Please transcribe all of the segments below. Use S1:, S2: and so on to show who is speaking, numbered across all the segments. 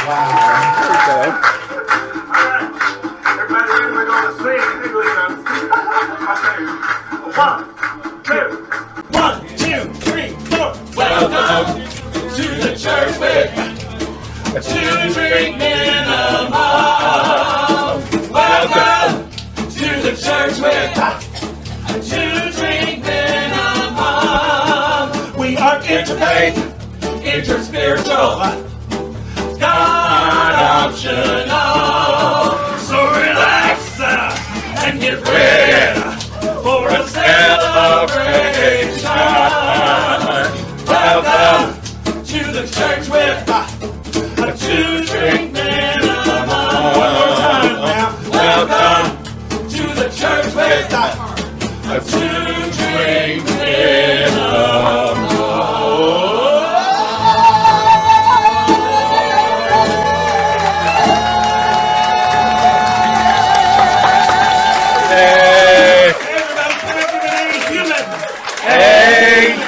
S1: Wow.
S2: Everybody ready? We're going to sing. One, two, three, four. Welcome to the church with two drink minimum. Welcome to the church with two drink minimum. We are interfaith, interspiritual, God optional. So relax and get ready for a celebration. Welcome to the church with a two-drink minimum. One more time now. Welcome to the church with a two-drink minimum.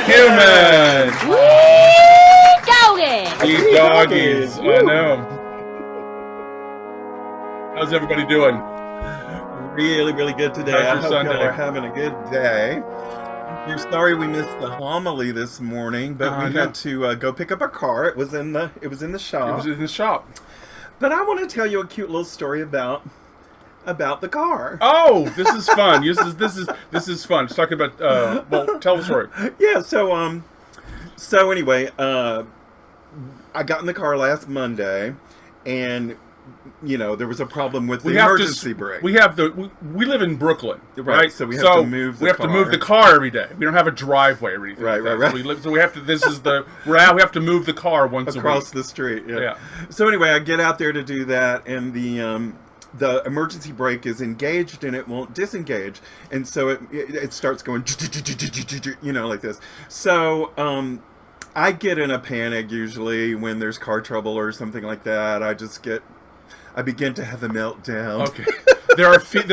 S1: Human!
S3: Wee doggy!
S1: You doggies, I know. How's everybody doing?
S4: Really, really good today.
S1: How's your
S4: I hope
S1: Sunday?
S4: y'all are having a good day. We're sorry we missed the homily this morning, but we had to go pick up our car. It was in the shop.
S1: It was in the shop.
S4: But I want to tell you a cute little story about the car.
S1: Oh, this is fun. This is fun. Let's talk about. Well, tell the story.
S4: Yeah. So anyway, I got in the car last Monday, and there was a problem with the emergency brake.
S1: We live in Brooklyn, right?
S4: So we have to move.
S1: We have to move the car every day. We don't have a driveway or anything.
S4: Right.
S1: So we have to. We have to move the car once
S4: across
S1: a week.
S4: the street.
S1: Yeah.
S4: So anyway, I get out there to do that, and the emergency brake is engaged and it won't disengage, and so it starts going like this. So I get in a panic usually when there's car trouble or something like that. I begin to have a meltdown.
S1: Okay. There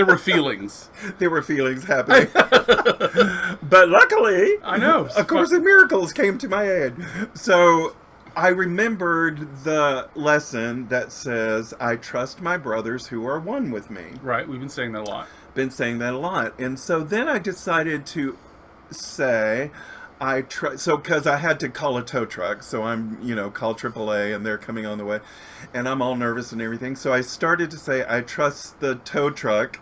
S1: were feelings.
S4: There were feelings happening. But luckily,
S1: I know.
S4: Of course, the miracles came to my aid. So I remembered the lesson that says, I trust my brothers who are one with me.
S1: Right, we've been saying that a lot.
S4: And so then I decided to say, because I had to call a tow truck. So I'm, call AAA and they're coming on the way. And I'm all nervous and everything. So I started to say, I trust the tow truck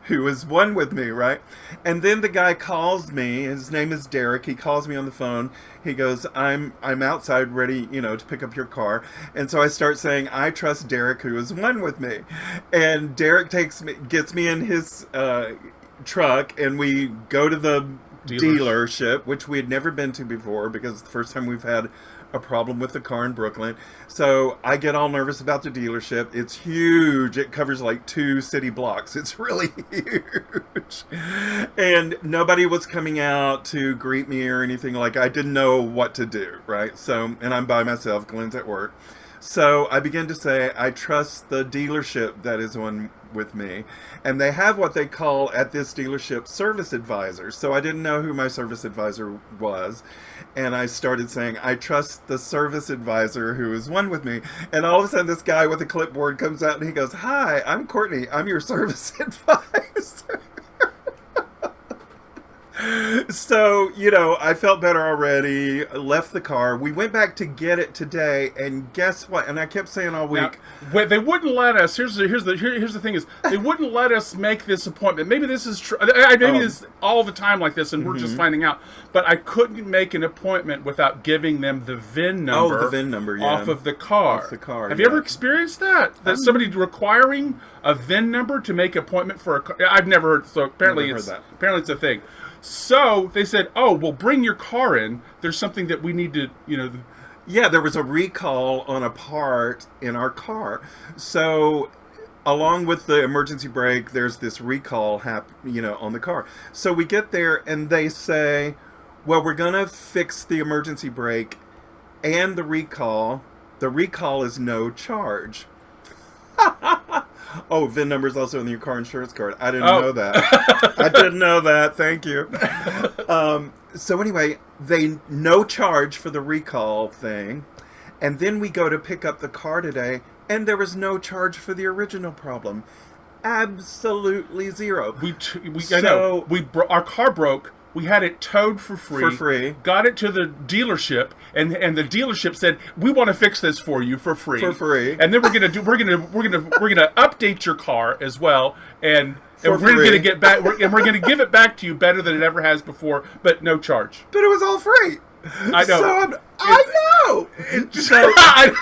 S4: who is one with me, right? And then the guy calls me. His name is Derek. He calls me on the phone. He goes, I'm outside ready, to pick up your car. And so I start saying, I trust Derek who is one with me. And Derek gets me in his truck, and we go to the dealership, which we had never been to before because it's the first time we've had a problem with the car in Brooklyn. So I get all nervous about the dealership. It's huge. It covers like 2 city blocks. It's really huge. And nobody was coming out to greet me or anything. Like, I didn't know what to do, right? So, and I'm by myself. Glen's at work. So I begin to say, I trust the dealership that is one with me. And they have what they call at this dealership service advisors. So I didn't know who my service advisor was. And I started saying, I trust the service advisor who is one with me. And all of a sudden this guy with a clipboard comes out and he goes, hi, I'm Courtney. I'm your service advisor. So, I felt better already, left the car. We went back to get it today, and guess what? And I kept saying all week.
S1: Now, they wouldn't let us, here's the thing is, they wouldn't let us make this appointment. Maybe this is true. Maybe this is all the time like this, and we're just finding out. But I couldn't make an appointment without giving them the VIN number.
S4: Oh, the VIN number, yeah.
S1: Off of the car.
S4: Off the car,
S1: Have you ever experienced that? That somebody requiring a VIN number to make an appointment for a car? I've never heard, so apparently it's a thing. So they said, oh, well, bring your car in. There's something that we need to,
S4: Yeah, there was a recall on a part in our car. So along with the emergency brake, there's this recall on the car. So we get there and they say, well, we're going to fix the emergency brake and the recall. The recall is no charge. Oh, VIN number is also in your car insurance card. I didn't know that. I didn't know that. Thank you. So anyway, they no charge for the recall thing. And then we go to pick up the car today, and there was no charge for the original problem. Absolutely zero.
S1: Our car broke. We had it towed for free.
S4: For free.
S1: Got it to the dealership, and the dealership said, "We want to fix this for you for free."
S4: For free.
S1: And then we're gonna update your car as well, and we're
S4: free.
S1: gonna get back, and we're gonna give it back to you better than it ever has before, but no charge.
S4: But it was all free.
S1: I know.
S4: So I know.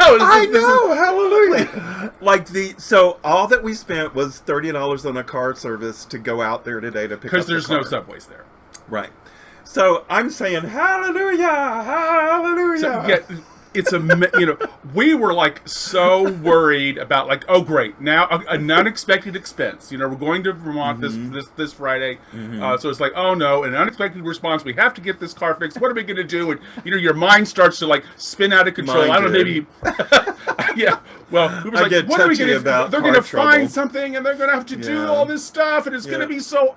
S1: I know.
S4: Hallelujah. So all that we spent was $30 on a car service to go out there today to pick up
S1: Because
S4: the
S1: there's
S4: car.
S1: no subways there.
S4: Right. So I'm saying hallelujah, hallelujah.
S1: So, yeah, it's we were like so worried about like, oh great, now an unexpected expense. We're going to Vermont this Friday, so it's like, oh no, an unexpected response. We have to get this car fixed. What are we going to do? And your mind starts to like spin out of control. I don't know, maybe. Yeah. Well, we were like, what are we going to do? They're going to find something, and they're going to have to do all this stuff, and it's going to be so.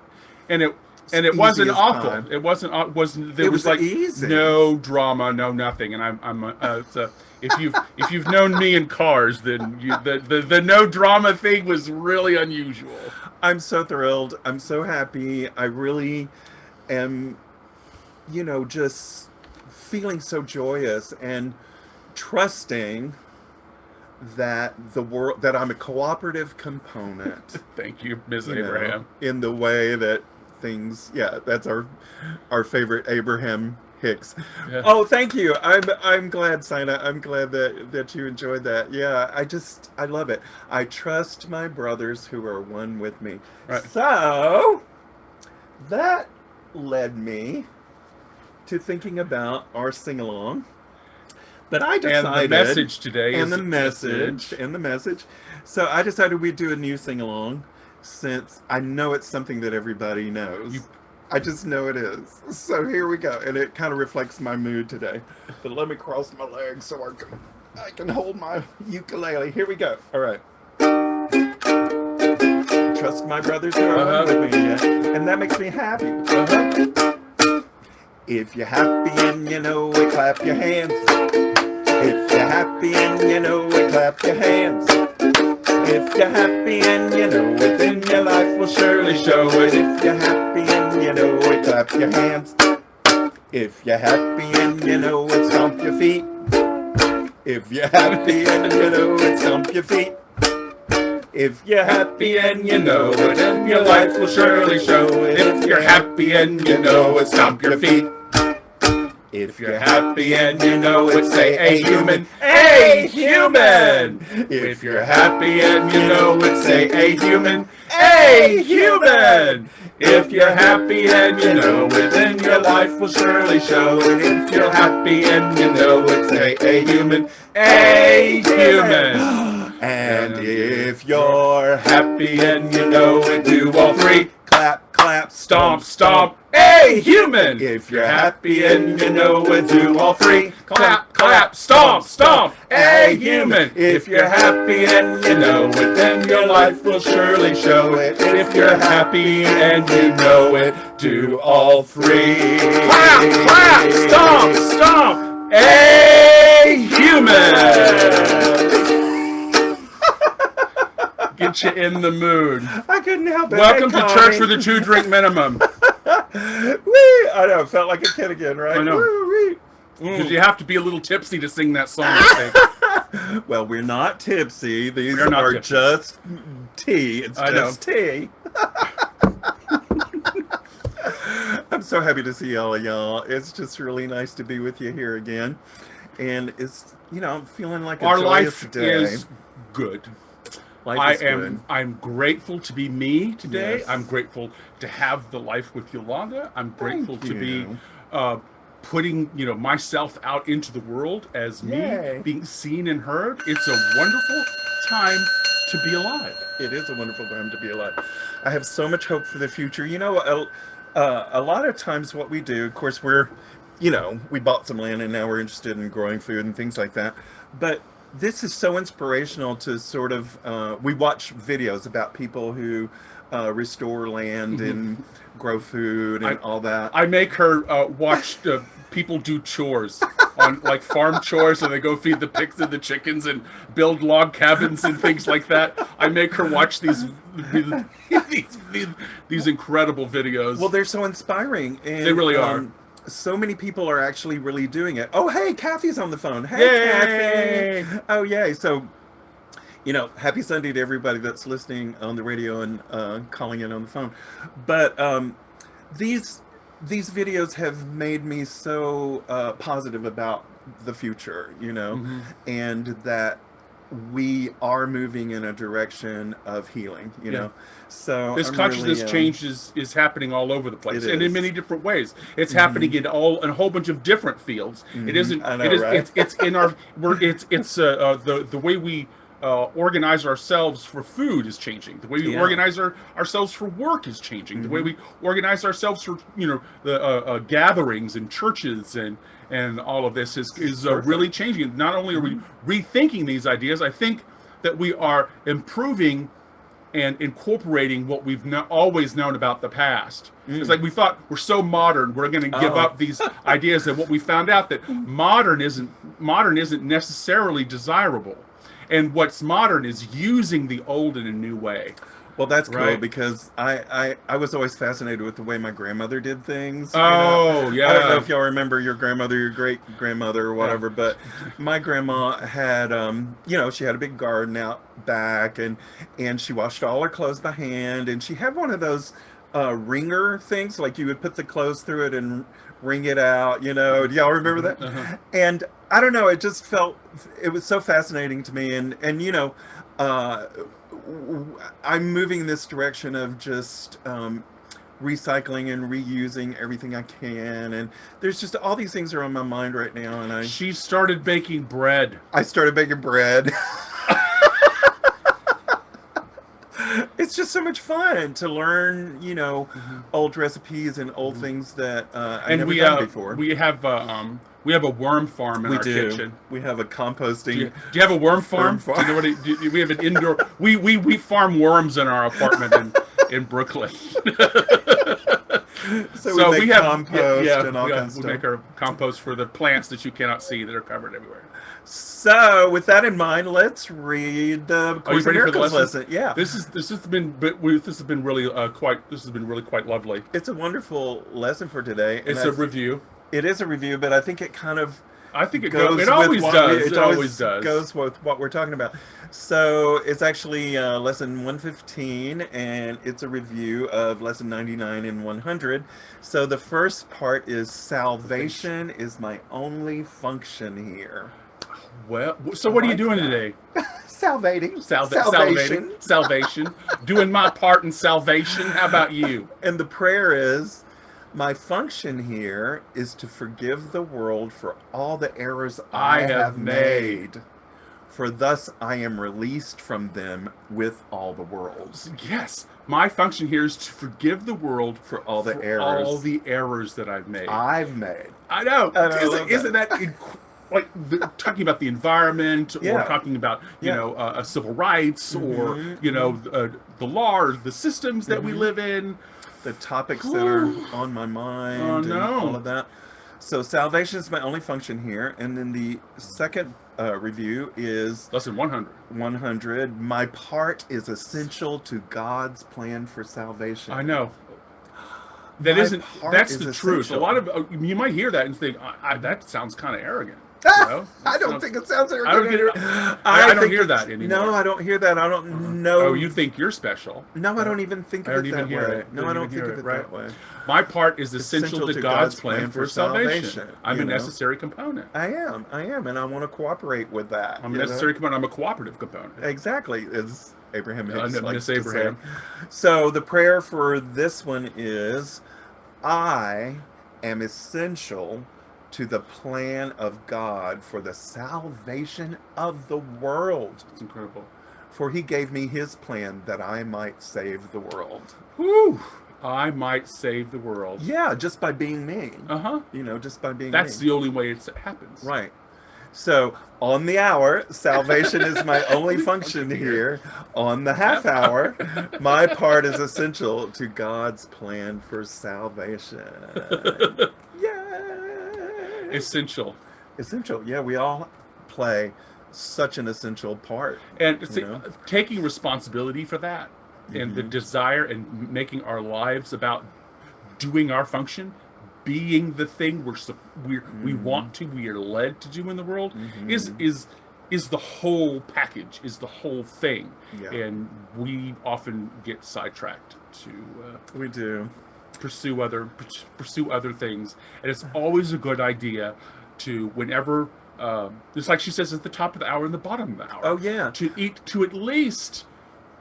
S1: And it wasn't awful.
S4: Time.
S1: It wasn't. There
S4: it
S1: was like
S4: easy.
S1: No drama, no nothing. And I'm if you've known me in cars, then the no drama thing was really unusual.
S4: I'm so thrilled. I'm so happy. I really am, just feeling so joyous and trusting that that I'm a cooperative component.
S1: Thank you, Ms. Abraham.
S4: In the way that things, that's our favorite Abraham Hicks. Yeah. Oh, thank you. I'm glad, Sina. I'm glad that you enjoyed that. Yeah, I love it. I trust my brothers who are one with me. Right. So that led me to thinking about our sing-along. But I decided,
S1: and the message today
S4: and the message. So I decided we'd do a new sing-along, since I know it's something that everybody knows. I just know it is. So here we go, and it kind of reflects my mood today. But let me cross my legs so I can hold my ukulele. Here we go. All right. Trust my brothers who are with me, and that makes me happy. If you're happy and you know it, clap your hands. If you're happy and you know it, clap your hands. If you're happy and you know it, then your life will surely show it. If you're happy and you know it, clap your hands. If you're happy and you know it, stomp your feet. If you're happy and you know it, stomp your feet. If you're happy and you know it, then your life will surely show it. If you're happy and you know it, stomp your feet. If you're happy and you know it, say, "Hey human, hey human." If you're happy and you know it, say, "Hey human, hey human." If you're happy and you know it, then your life will surely show it. If you're happy and you know it, say, "Hey human, hey human." And if you're happy and you know it, do all three. Clap, clap, stomp, stomp. Hey, human! If you're happy and you know it, do all three. Clap, clap, stomp, stomp. Hey, human! If you're happy and you know it, then your life will surely show it. If you're happy and you know it, do all three. Clap, clap, stomp, stomp. Hey, human! Get you in the mood. I couldn't help it. Welcome to church with a 2-drink minimum. Wee! I know, it felt like a kid again, right? I know. Because you have to be a little tipsy to sing that song, I think. Well, we're not tipsy. These are tipsy. Just tea. It's just tea. I'm so happy to see all of y'all. It's just really nice to be with you here again. And it's, I'm feeling like a joyous day. Our life is good. I'm grateful to be me today. Yes. I'm grateful to have the life with Yolanda. I'm grateful to be putting myself out into the world as me, being seen and heard. It's a wonderful time to be alive. It is a wonderful time to be alive. I have so much hope for the future. A lot of times what we do, of course, we bought some land and now we're interested in growing food and things like that. But this is so inspirational to sort of we watch videos about people who restore land and grow food and all that.
S1: I make her watch people do chores on like farm chores, and they go feed the pigs and the chickens and build log cabins and things like that. I make her watch these incredible videos.
S4: Well, they're so inspiring, and
S1: They really are.
S4: So many people are actually really doing it. Oh, hey, Kathy's on the phone. Hey,
S1: Yay!
S4: Kathy. Oh, yay. So, happy Sunday to everybody that's listening on the radio and calling in on the phone. But these videos have made me so positive about the future, and that we are moving in a direction of healing, know. So
S1: this
S4: I'm
S1: consciousness
S4: really,
S1: change is happening all over the place,
S4: It
S1: and in
S4: is.
S1: many different ways. It's happening in a whole bunch of different fields. It isn't.
S4: I know,
S1: it is.
S4: right?
S1: It's in our. The way we organize ourselves for food is changing. The way we organize ourselves for work is changing. The way we organize ourselves for the gatherings and churches and all of this is really changing. Not only are we rethinking these ideas, I think that we are improving and incorporating what we've always known about the past. It's like we thought we're so modern, we're going to give up these ideas, and what we found out that modern isn't necessarily desirable. And what's modern is using the old in a new way.
S4: Well, that's cool
S1: Right.
S4: because I was always fascinated with the way my grandmother did things.
S1: Oh, yeah.
S4: I don't know if y'all remember your grandmother, your great grandmother, or whatever, but my grandma had, she had a big garden out back, and she washed all her clothes by hand, and she had one of those wringer things, like you would put the clothes through it and wring it out. Do y'all remember that? And I don't know, it was so fascinating to me, and I'm moving this direction of just recycling and reusing everything I can, and there's just all these things are on my mind right now, and
S1: She started baking bread.
S4: I started baking bread. It's just so much fun to learn, old recipes and old things that I never done before.
S1: We have a worm farm in our kitchen.
S4: We have a composting.
S1: Do you have a worm farm?
S4: farm.
S1: Do you know we have an indoor. We farm worms in our apartment in Brooklyn.
S4: So we make compost and all kinds of
S1: we
S4: stuff.
S1: make our compost for the plants that you cannot see that are covered everywhere.
S4: So with that in mind, let's read the
S1: Are you
S4: Course in
S1: ready for the
S4: Miracles
S1: lesson?
S4: Yeah,
S1: This has been really quite lovely.
S4: it's a wonderful lesson for today. and
S1: It's a review.
S4: It is a review, but I think it kind of
S1: I think it
S4: goes.
S1: goes. It
S4: with
S1: always
S4: what
S1: does.
S4: we-
S1: It always does.
S4: Goes with what we're talking about. So it's actually lesson 115, and it's a review of lesson 99 and 100. So the first part is salvation is my only function here.
S1: Well, so what are you doing today?
S4: Salvating.
S1: Salvation. Doing my part in salvation. How about you?
S4: And the prayer is, my function here is to forgive the world for all the errors I have made. For thus I am released from them with all the world.
S1: Yes, my function here is to forgive the world
S4: For all the
S1: for
S4: errors
S1: all the errors that I've made.
S4: I've made.
S1: I know.
S4: And I love
S1: Isn't that like talking about the environment, or
S4: Yeah.
S1: talking about
S4: Yeah.
S1: civil rights, or the law, or the systems that we live in.
S4: The topics that are on my mind
S1: Oh,
S4: and
S1: no.
S4: all of that. So salvation is my only function here. And then the second review is
S1: Lesson 100.
S4: 100. My part is essential to God's plan for salvation.
S1: I know. That
S4: My
S1: isn't.
S4: part
S1: That's
S4: is
S1: the truth. A
S4: essential.
S1: lot of you might hear that and think, that sounds kind of arrogant.
S4: I don't think it sounds arrogant.
S1: I don't get it.
S4: I
S1: I don't
S4: think
S1: hear
S4: it's-
S1: that anymore.
S4: No, I don't hear that. I don't know.
S1: Oh, you think you're special?
S4: No, I don't even think
S1: I
S4: of
S1: don't
S4: it
S1: even
S4: that
S1: hear
S4: way.
S1: it.
S4: No,
S1: Don't
S4: I don't
S1: even
S4: think
S1: hear
S4: of
S1: it,
S4: it
S1: right.
S4: that way.
S1: My part is essential to God's plan for salvation. I'm
S4: you
S1: a
S4: know?
S1: necessary component.
S4: I am, and I want to cooperate with that.
S1: I'm
S4: you
S1: a
S4: know?
S1: necessary component. I'm a cooperative component.
S4: Exactly, as Abraham Hicks
S1: Miss
S4: likes to
S1: Abraham.
S4: say. So the prayer for this one is, I am essential to the plan of God for the salvation of the world.
S1: It's incredible.
S4: For he gave me his plan that I might save the world.
S1: Whew. I might save the world.
S4: Yeah, just by being me.
S1: Uh huh.
S4: Just by being
S1: That's
S4: me.
S1: the only way it happens.
S4: Right. So on the hour, salvation is my only function here. On the half hour, my part is essential to God's plan for salvation. Yay!
S1: Essential.
S4: Essential. Yeah, we all play such an essential part.
S1: And
S4: You know?
S1: taking responsibility for that and the desire and making our lives about doing our function, being the thing we want to, we are led to do in the world, is the whole package, is the whole thing.
S4: Yeah.
S1: And we often get sidetracked to
S4: We do.
S1: pursue other things, and it's always a good idea to, whenever it's like she says, at the top of the hour and the bottom of the hour,
S4: Oh, yeah.
S1: to at least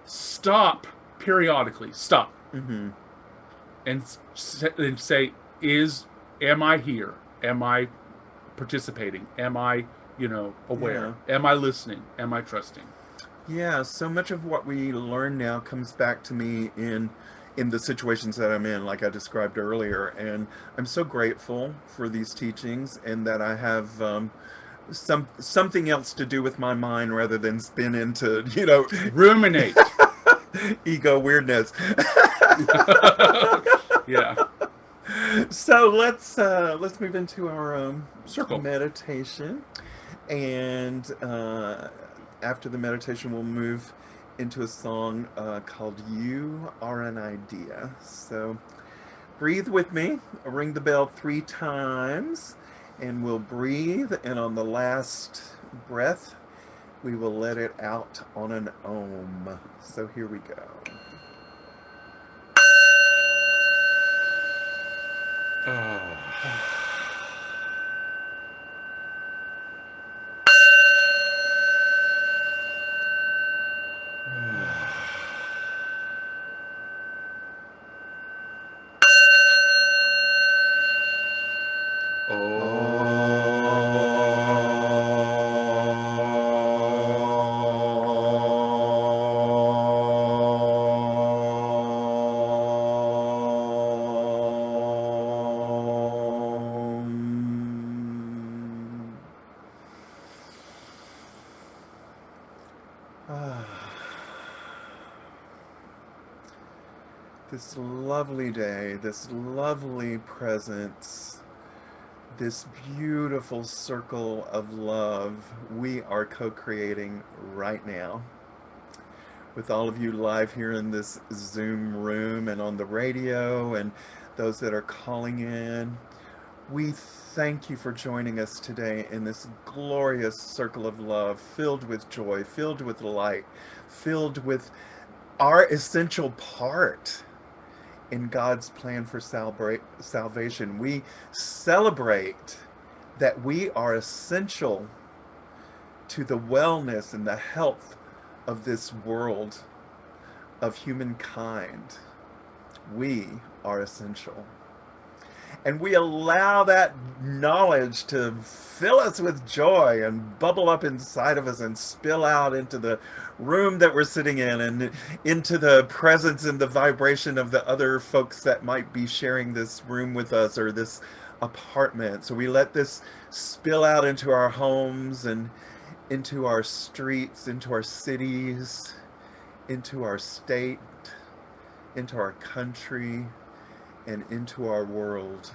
S1: stop periodically, and say, am I here? Am I participating? Am I aware? Am I listening? Am I trusting?
S4: Yeah, so much of what we learn now comes back to me in the situations that I'm in, like I described earlier, and I'm so grateful for these teachings, and that I have something else to do with my mind rather than spin into
S1: Ruminate.
S4: ego weirdness.
S1: Yeah.
S4: So let's move into our
S1: Circle
S4: meditation, and after the meditation, we'll move into a song called "You Are an Idea." So breathe with me. Ring the bell 3 times, and we'll breathe. And on the last breath, we will let it out on an Om. So here we go. This lovely day, this lovely presence, this beautiful circle of love we are co-creating right now with all of you live here in this Zoom room and on the radio, and those that are calling in. We thank you for joining us today in this glorious circle of love, filled with joy, filled with light, filled with our essential part in God's plan for salvation. We celebrate that we are essential to the wellness and the health of this world, of humankind. We are essential. And we allow that knowledge to fill us with joy and bubble up inside of us and spill out into the room that we're sitting in and into the presence and the vibration of the other folks that might be sharing this room with us or this apartment. So we let this spill out into our homes and into our streets, into our cities, into our state, into our country, and into our world.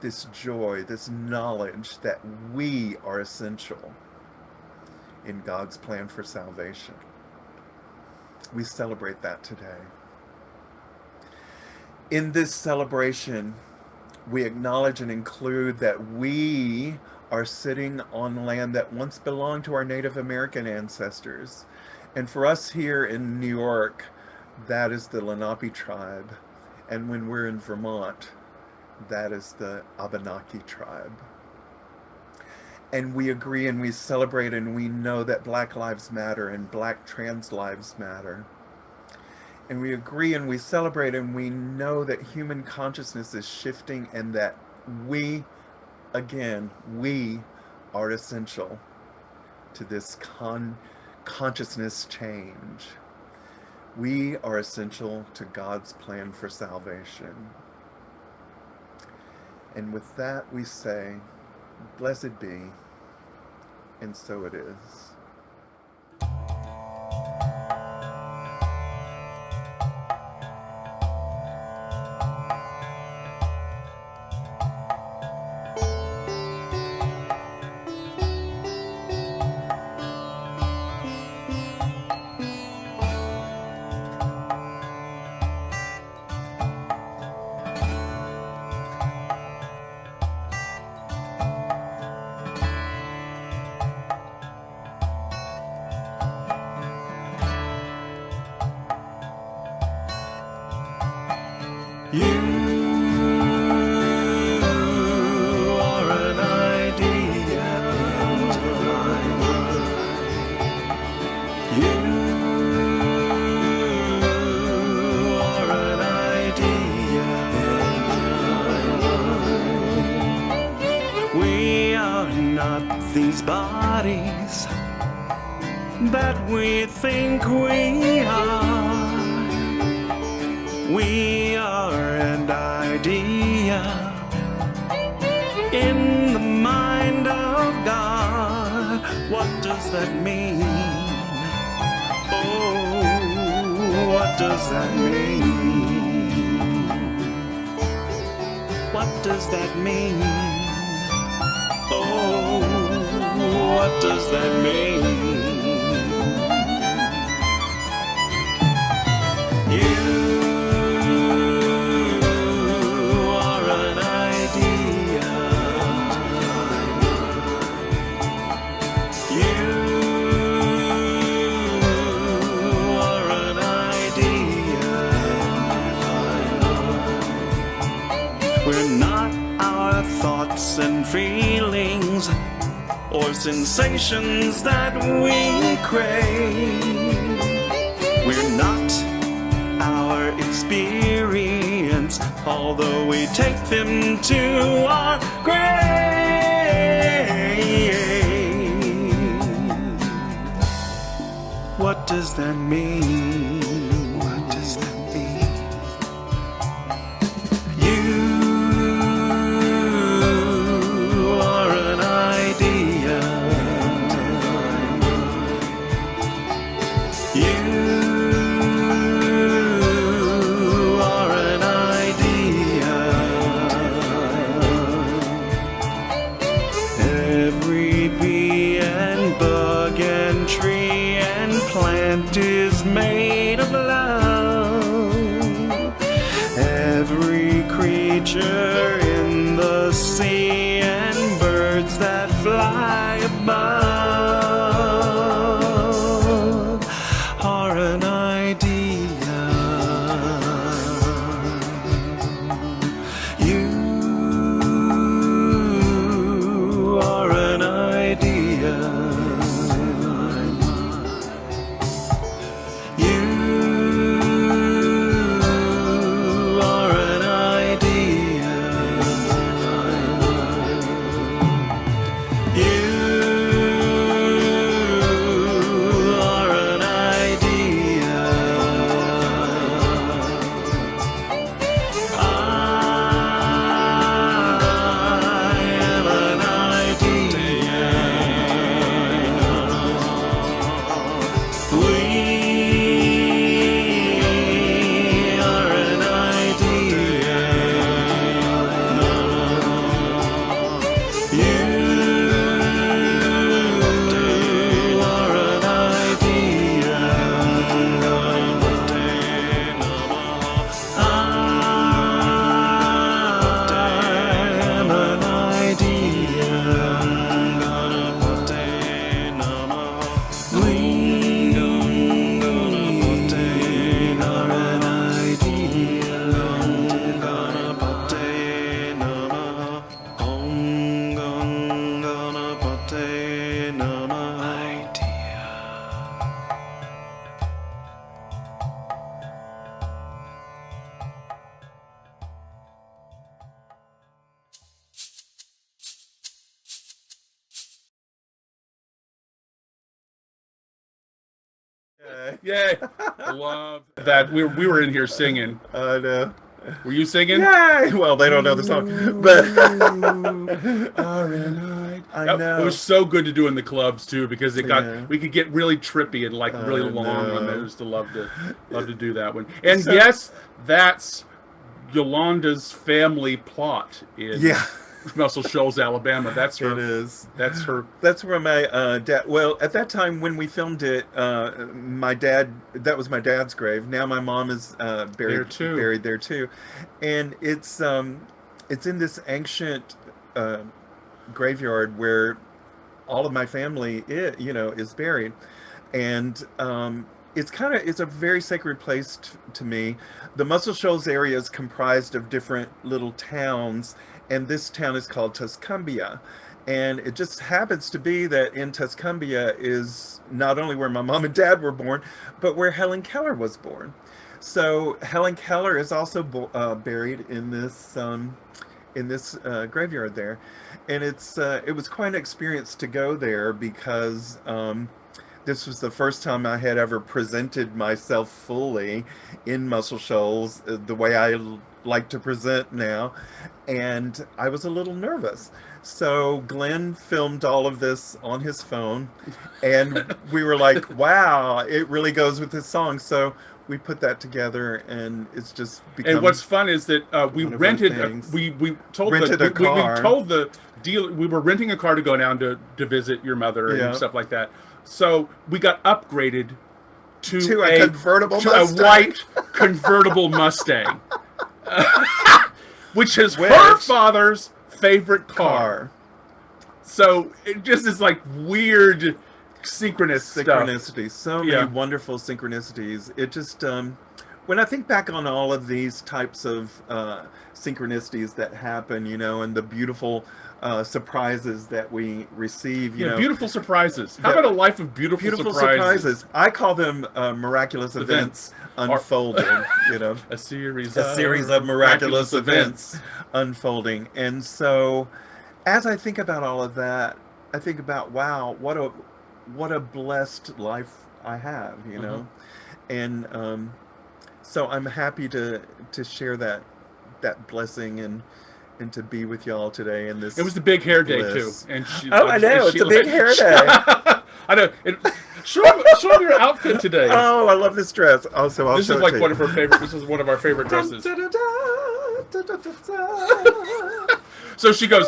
S4: This joy, this knowledge that we are essential in God's plan for salvation. We celebrate that today. In this celebration, we acknowledge and include that we are sitting on land that once belonged to our Native American ancestors. And for us here in New York, that is the Lenape tribe. And when we're in Vermont, that is the Abenaki tribe. And we agree and we celebrate and we know that Black lives matter and Black trans lives matter. And we agree and we celebrate and we know that human consciousness is shifting and that we, again, we are essential to this consciousness change. We are essential to God's plan for salvation. And with that we say, blessed be, And so it is. You are an idea into my mind. You are an idea into my mind. We are not these bodies that we think we are. We are an idea in the mind of God. What does that mean? Oh, what does that mean? What does that mean? Oh, what does that mean? We're not our thoughts and feelings or sensations that we crave. We're not our experience, although we take them to our grave. What does that mean? What does that mean? Is made of love. Every creature in the sea and birds that fly above are an idea. You are an idea.
S1: Yay! I love that we were in here singing.
S4: I know.
S1: Were you singing?
S4: Yay! Well, they don't know the song, but
S1: R-N-I point.
S4: I
S1: It
S4: know.
S1: was so good to do in the clubs too, because
S4: Yeah.
S1: we could get really trippy and like really long on
S4: know.
S1: those. To love to do that one. And
S4: So-
S1: yes, that's Yolanda's family plot in
S4: Yeah.
S1: Muscle Shoals, Alabama. That's her.
S4: It is.
S1: That's her.
S4: That's where my dad. Well, at that time when we filmed it, my dad. That was my dad's grave. Now my mom is
S1: There too.
S4: buried there too, and it's in this ancient graveyard where all of my family, is buried, and it's a very sacred place to me. The Muscle Shoals area is comprised of different little towns, and this town is called Tuscumbia. And it just happens to be that in Tuscumbia is not only where my mom and dad were born, but where Helen Keller was born. So Helen Keller is also buried in this graveyard there, and it was quite an experience to go there because this was the first time I had ever presented myself fully in Muscle Shoals the way I like to present now, and I was a little nervous. So Glen filmed all of this on his phone, and we were like, wow, it really goes with this song. So we put that together, and it's just become...
S1: And what's fun is that we
S4: one of our
S1: rented,
S4: things.
S1: we told
S4: Rented a car.
S1: we told the dealer we were renting a car to go down to visit your mother
S4: Yeah.
S1: and stuff like that. So we got upgraded to
S4: a convertible
S1: to
S4: Mustang.
S1: a white convertible Mustang, which is her
S4: Which-
S1: father's favorite car. So it just is like weird synchronicity.
S4: Synchronicity. So many
S1: Yeah.
S4: wonderful synchronicities. It just, when I think back on all of these types of synchronicities that happen, and the beautiful surprises that we receive,
S1: Yeah, beautiful surprises. How
S4: Yeah.
S1: about a life of beautiful surprises?
S4: I call them miraculous events unfolding,
S1: A series
S4: of miraculous events unfolding. And so as I think about all of that, I think about, wow, what a blessed life I have, and so I'm happy to share that blessing and to be with y'all today in this.
S1: It was the big hair day
S4: bliss.
S1: too, and she,
S4: Oh, I know, it's a big hair day.
S1: I know. Show them your outfit today.
S4: Oh, I love this dress. Also, I'll
S1: This
S4: show
S1: is
S4: it
S1: like
S4: to
S1: one
S4: you.
S1: of her favorite. This is one of our favorite dresses. So she goes,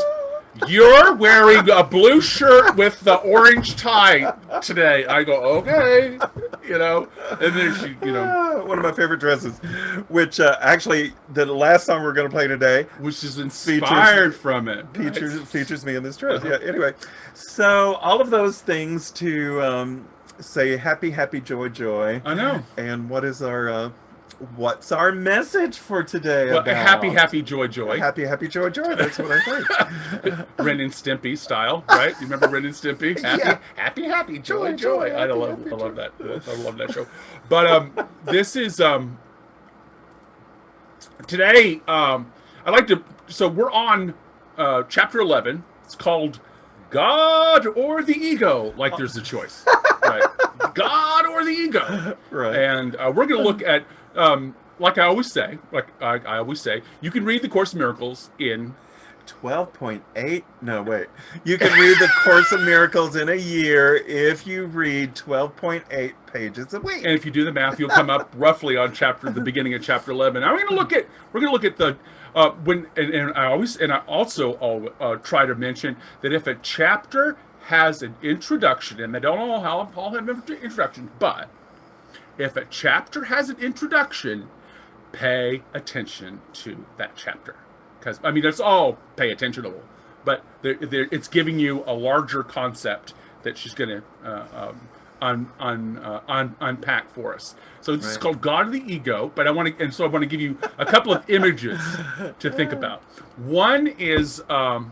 S1: "You're wearing a blue shirt with the orange tie today." I go, "Okay," and then she,
S4: one of my favorite dresses, which actually the last song we're going to play today
S1: which is inspired from it.
S4: features me in this dress. Yeah. Anyway, so all of those things to say happy, happy, joy, joy.
S1: I know.
S4: And what's our message for today?
S1: Well,
S4: about?
S1: happy, happy, joy, joy.
S4: Happy, happy, joy, joy. That's what I think.
S1: Ren and Stimpy style, right? You remember Ren and Stimpy? Happy,
S4: Yeah.
S1: happy, happy, joy,
S4: Joy,
S1: joy.
S4: joy,
S1: I
S4: happy,
S1: love
S4: happy,
S1: that. I love that show. But this is today. I like to. So we're on chapter 11. It's called God or the Ego. Like there's a choice, right? God or the ego,
S4: Right.
S1: And we're going to look at. Like I always say, you can read the Course in Miracles in
S4: 12.8. No, wait. You can read the Course in Miracles in a year if you read 12.8 pages a week.
S1: and if you do the math, you'll come up roughly on the beginning of chapter 11. Now we're going to look at the I also try to mention that if a chapter has an introduction, and they don't all have introductions, but if a chapter has an introduction, pay attention to that chapter, because it's all pay attentionable, but it's giving you a larger concept that she's going to unpack for us. So this is called God of the Ego, but I want to give you a couple of images to think about. One is a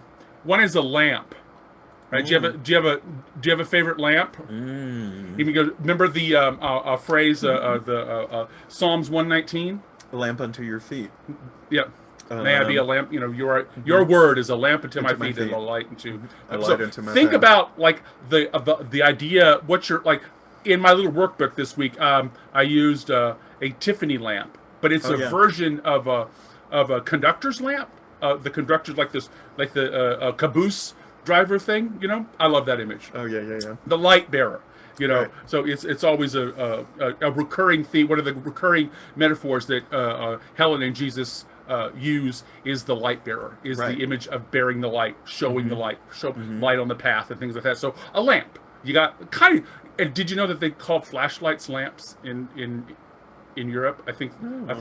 S1: lamp. Right? Do you have a favorite lamp? Even go. Remember the phrase, the Psalms 119.
S4: A lamp unto your feet.
S1: Yep. May I be a lamp? Your word is a lamp unto my feet and a light unto.
S4: A light unto my
S1: think
S4: path.
S1: about like the idea. What you're like in my little workbook this week. I used a Tiffany lamp, but it's version of a conductor's lamp. The conductor's like the caboose driver thing, I love that image.
S4: Oh yeah.
S1: The light bearer.
S4: Right.
S1: So it's always a recurring theme. One of the recurring metaphors that Helen and Jesus use is the light bearer, is
S4: Right.
S1: the image of bearing the light, showing the light, light on the path and things like that. So a lamp. You got kind of. And did you know that they call flashlights lamps in Europe? I think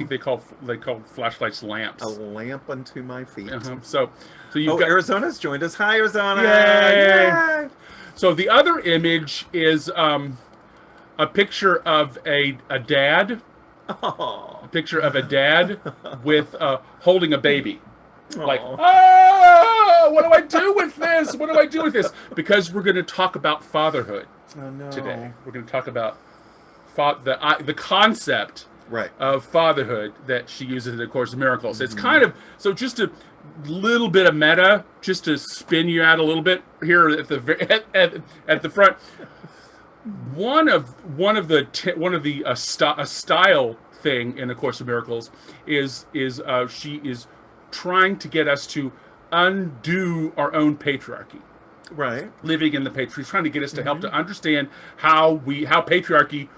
S1: they call flashlights lamps.
S4: A lamp unto my feet.
S1: So you've got
S4: Arizona's joined us. Hi, Arizona.
S1: Yay!
S4: Yay!
S1: So the other image is a picture of a dad.
S4: Oh.
S1: A picture of a dad with holding a baby. Like,
S4: Aw.
S1: what do I do with this? What do I do with this? Because we're going to talk about fatherhood
S4: Oh, no.
S1: today. We're going to talk about the concept
S4: Right.
S1: of fatherhood that she uses in the Course of Miracles. It's kind of, so just a little bit of meta, just to spin you out a little bit here at the front. One of the a style thing in the Course of Miracles is she is trying to get us to undo our own patriarchy.
S4: Right.
S1: Living in the patriarchy, trying to get us to help to understand how patriarchy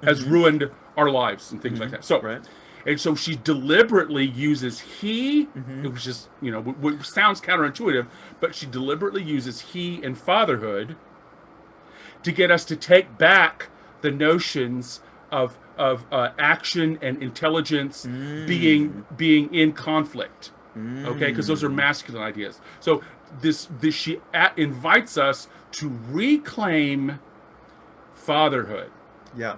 S1: has ruined our lives and things like that. So,
S4: Right.
S1: and so she deliberately uses he, which is which sounds counterintuitive, but she deliberately uses he and fatherhood to get us to take back the notions of action and intelligence being in conflict. Okay, because those are masculine ideas. So she invites us to reclaim fatherhood.
S4: Yeah.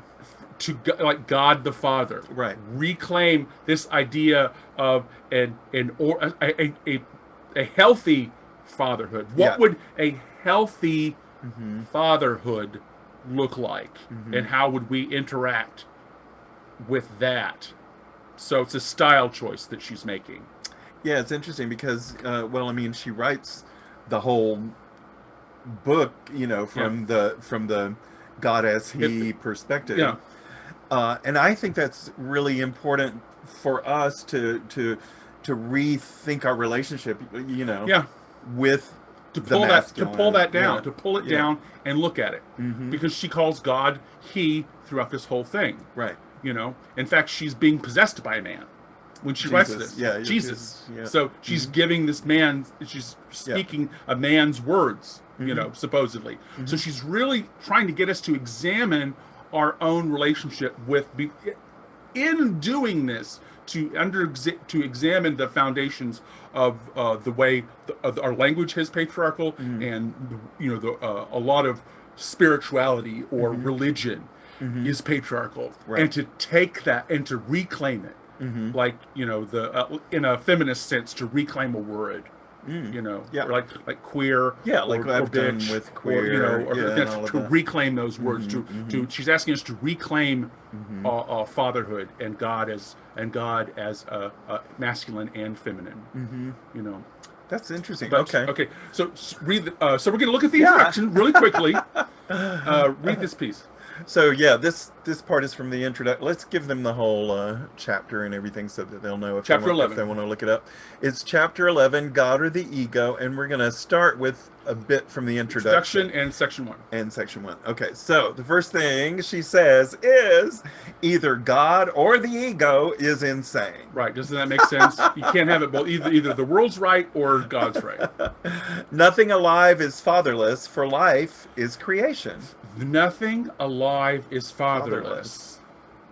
S1: To like God the Father,
S4: Right.
S1: Reclaim this idea of a healthy fatherhood. What
S4: Yeah.
S1: would a healthy fatherhood look like, and how would we interact with that? So it's a style choice that she's making.
S4: Yeah, it's interesting because, she writes the whole book, from the God as He perspective.
S1: Yeah.
S4: And I think that's really important for us to rethink our relationship, with
S1: To
S4: the
S1: pull
S4: masculine.
S1: that down,
S4: Yeah.
S1: to pull it
S4: Yeah.
S1: down and look at it, because she calls God He throughout this whole thing.
S4: Right.
S1: In fact, she's being possessed by a man when she writes
S4: Jesus.
S1: this.
S4: Yeah,
S1: Jesus.
S4: yeah.
S1: So she's giving this man, she's speaking a man's words, supposedly. So she's really trying to get us to examine our own relationship in doing this, to examine the foundations of the way our language is patriarchal, and a lot of spirituality or religion is patriarchal,
S4: Right.
S1: and to take that and to reclaim it, like in a feminist sense, to reclaim a word.
S4: Yeah.
S1: Or like queer,
S4: Yeah, like
S1: or
S4: I've done
S1: bitch,
S4: with queer, and all of
S1: to
S4: that.
S1: reclaim those words. To she's asking us to reclaim fatherhood and God as masculine and feminine.
S4: That's interesting.
S1: But,
S4: Okay.
S1: So read. So we're going to look at the
S4: Yeah.
S1: introduction really quickly. Read this piece.
S4: So yeah, this part is from the introduction. Let's give them the whole chapter and everything so that they'll know if
S1: Chapter
S4: they want,
S1: 11.
S4: if they want to look it up. It's chapter 11, God or the Ego, and we're going to start with a bit from the introduction.
S1: And section 1.
S4: And section 1. Okay, so the first thing she says is either God or the ego is insane.
S1: Right? Doesn't that make sense? You can't have it both. Either the world's right or God's right.
S4: Nothing alive is fatherless, for life is creation.
S1: Nothing alive is fatherless.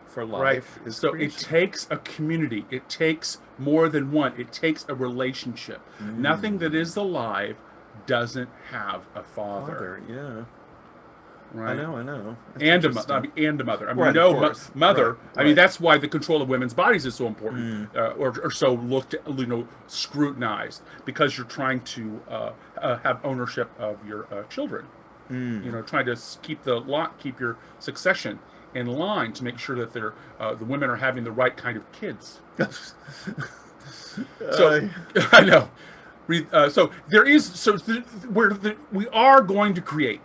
S4: For
S1: Right.
S4: life is
S1: So
S4: creation.
S1: it takes a community. It takes more than one. It takes a relationship. Nothing that is alive doesn't have a father.
S4: Yeah.
S1: Right.
S4: I know. That's
S1: And a
S4: interesting.
S1: mother. And a mother. I mean,
S4: Right,
S1: no
S4: of course.
S1: mother.
S4: Right,
S1: I mean,
S4: right.
S1: that's why the control of women's bodies is so important, or so looked, scrutinized, because you're trying to have ownership of your children. Trying to keep your succession in line to make sure that they're the women are having the right kind of kids. So I know. So there is. We are going to create.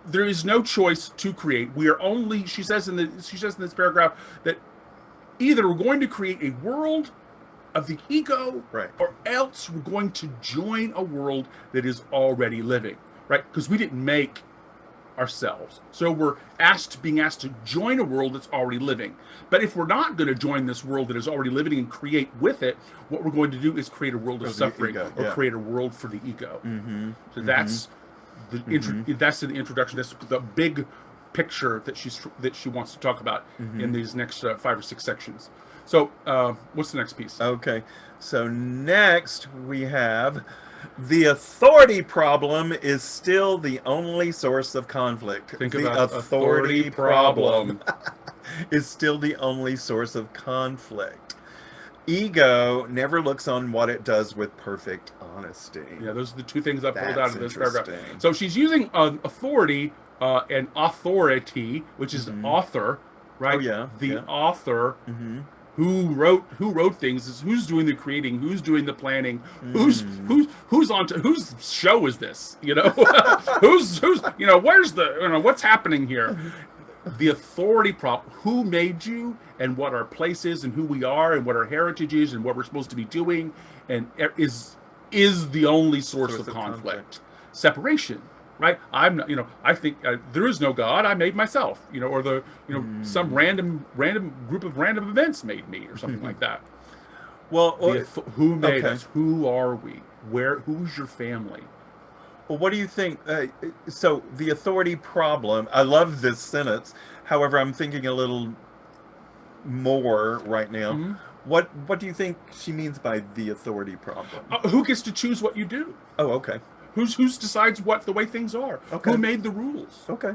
S1: There is no choice to create. We are only. She says in this paragraph that either we're going to create a world of the ego,
S4: Right.
S1: or else we're going to join a world that is already living, right? Because we didn't make ourselves. So we're being asked to join a world that's already living. But if we're not going to join this world that is already living and create with it, what we're going to do is create a world of
S4: the
S1: suffering,
S4: ego,
S1: or
S4: yeah.
S1: create a world for the ego. So that's that's in the introduction. That's the big picture that she wants to talk about in these next 5 or 6 sections. So what's the next piece?
S4: Okay. So next we have the authority problem is still the only source of conflict.
S1: Think
S4: the
S1: about authority problem.
S4: is still the only source of conflict. Ego never looks on what it does with perfect honesty.
S1: Yeah, those are the two things I pulled out
S4: That's
S1: of this paragraph.
S4: interesting.
S1: So she's using authority and authority, which is author, right?
S4: Oh, yeah,
S1: The
S4: yeah.
S1: author who wrote things is who's doing the creating, who's doing the planning, whose show is this? You know, who's where's the what's happening here? The authority problem. Who made you, and what our place is, and who we are, and what our heritage is, and what we're supposed to be doing, and is the only source of conflict. Separation, right? I'm not. I think there is no God. I made myself. Or some random group of random events made me, or something like that.
S4: Well,
S1: Who made
S4: okay.
S1: us? Who are we? Who's your family?
S4: Well, what do you think? So the authority problem. I love this sentence. However, I'm thinking a little more right now. What do you think she means by the authority problem?
S1: Who gets to choose what you do?
S4: Oh, okay.
S1: Who's decides what the way things are?
S4: Okay.
S1: Who made the rules?
S4: Okay.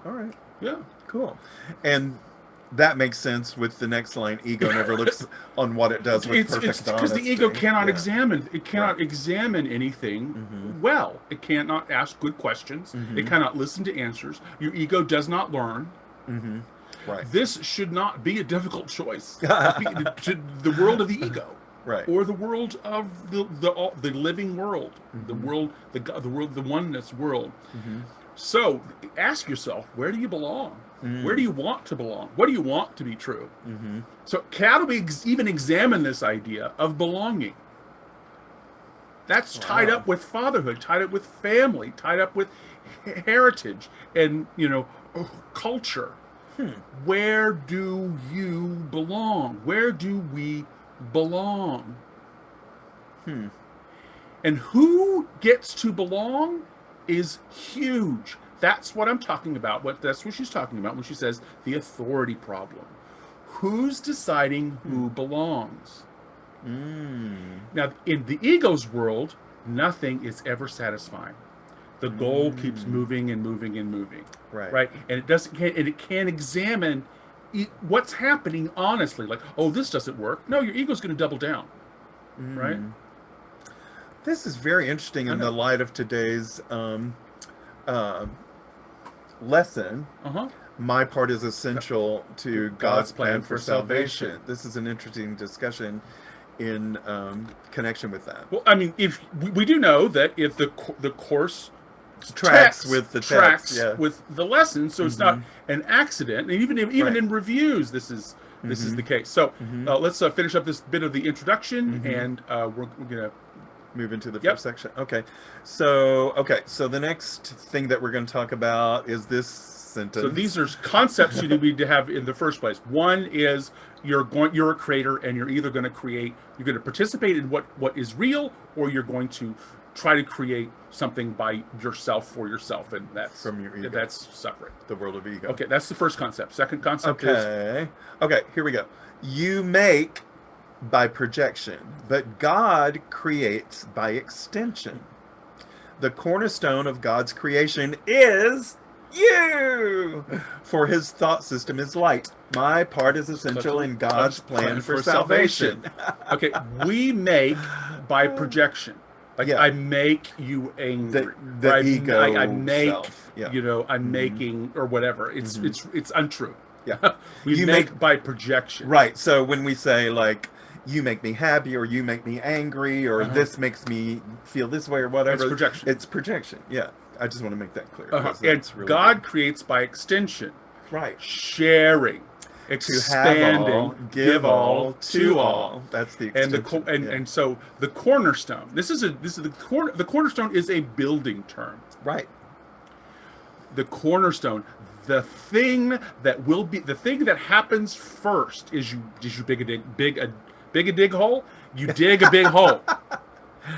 S4: All right.
S1: Yeah.
S4: Cool. And that makes sense with the next line. Ego never looks on what it does with perfect honesty.
S1: Because the ego cannot
S4: Yeah.
S1: examine. It cannot examine anything well. It cannot ask good questions. It cannot listen to answers. Your ego does not learn.
S4: Right.
S1: This should not be a difficult choice. To the world of the ego.
S4: Right.
S1: Or the world of the living world, the world, the oneness world. So ask yourself, where do you belong? Where do you want to belong? What do you want to be true? So how do we even examine this idea of belonging? That's tied up with fatherhood, tied up with family, tied up with heritage and culture. Where do you belong? Where do we belong? And who gets to belong is huge. That's what I'm talking about. That's what she's talking about when she says the authority problem. Who's deciding who belongs? Now, in the ego's world, nothing is ever satisfying. The goal keeps moving and moving and moving. Right. And it can't examine what's happening honestly. Like, oh, this doesn't work. No, your ego's going to double down. Right.
S4: This is very interesting in the light of today's lesson. My part is essential to God's plan for salvation. This is an interesting discussion in connection with that.
S1: Well, I mean, if we do know that if the course
S4: tracks with the text,
S1: with the lesson, so it's not an accident. And even in reviews, this is the case. So let's finish up this bit of the introduction, and we're gonna
S4: move into the first section. Okay, so the next thing that we're going to talk about is this sentence.
S1: So these are concepts you need to have in the first place. One is you're a creator, and you're either going to create, you're going to participate in what is real, or you're going to try to create something by yourself for yourself, and that's
S4: from your ego.
S1: That's separate.
S4: The world of ego.
S1: Okay, that's the first concept. Second concept is
S4: here we go. You make by projection, but God creates by extension. The cornerstone of God's creation is you, for his thought system is light. My part is essential in God's plan for salvation.
S1: Okay, we make by projection. Like, I make you angry.
S4: The ego
S1: I make
S4: self.
S1: I'm making, or whatever. It's untrue.
S4: Yeah.
S1: You make by projection.
S4: Right. So when we say, like, you make me happy, or you make me angry, or this makes me feel this way, or whatever.
S1: It's projection.
S4: It's projection. Yeah. I just want to make that clear.
S1: And really God creates by extension.
S4: Right.
S1: Sharing. expanding,
S4: give all, to all. That's the
S1: and
S4: extension.
S1: and so the cornerstone. This is the cornerstone is a building term.
S4: Right.
S1: The cornerstone, the thing that happens first is you dig a dig hole. You dig a big hole.